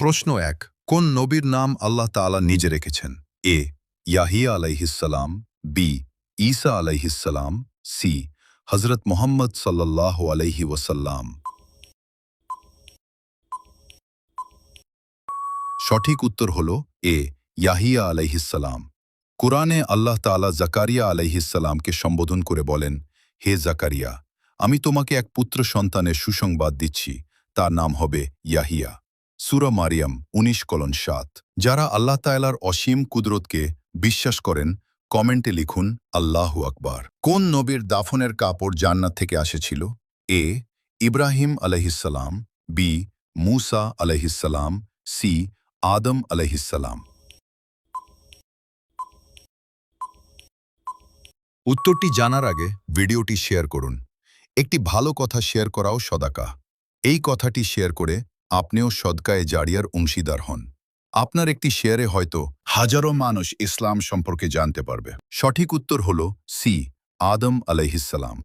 প্রশ্ন ১। কোন নবীর নাম আল্লাহ তাআলা নিজে রেখেছেন? এ. ইয়াহিয়া আলাইহিসসালাম, বি. ঈসা আলাইহিসসালাম, সি. হযরত মুহাম্মদ সাল্লাল্লাহু আলাইহি ওয়াসাল্লাম। সঠিক উত্তর হল এ. ইয়াহিয়া আলাইহিসসালাম। কুরআনে আল্লাহ তাআলা জাকারিয়া আলাইহিসসালামকে সম্বোধন করে বলেন, হে জাকারিয়া, আমি তোমাকে এক পুত্র সন্তানের সুসংবাদ দিচ্ছি, তার নাম হবে ইয়াহিয়া। সূরা মারিয়াম 19:7। যারা আল্লাহ তাআলার অসীম কুদরতকে বিশ্বাস করেন, কমেন্টে লিখুন আল্লাহু আকবার। কোন নবীর দাফনের কাপড় জান্নাত থেকে এসেছিল? এ. ইব্রাহিম আলাইহিসসালাম, বি. মূসা আলাইহিসসালাম, সি. আদম আলাইহিসসালাম। উত্তরটি জানার আগে ভিডিওটি শেয়ার করুন। একটি ভালো কথা শেয়ার করাও সদাকা। এই কথাটি শেয়ার করে আপনিও সদকায়ে জারিয়ার অংশীদার হন। আপনার একটি শেয়ারে হয়তো হাজারো মানুষ ইসলাম সম্পর্কে জানতে পারবে। সঠিক উত্তর হল সি. আদম আলাইহিসসালাম।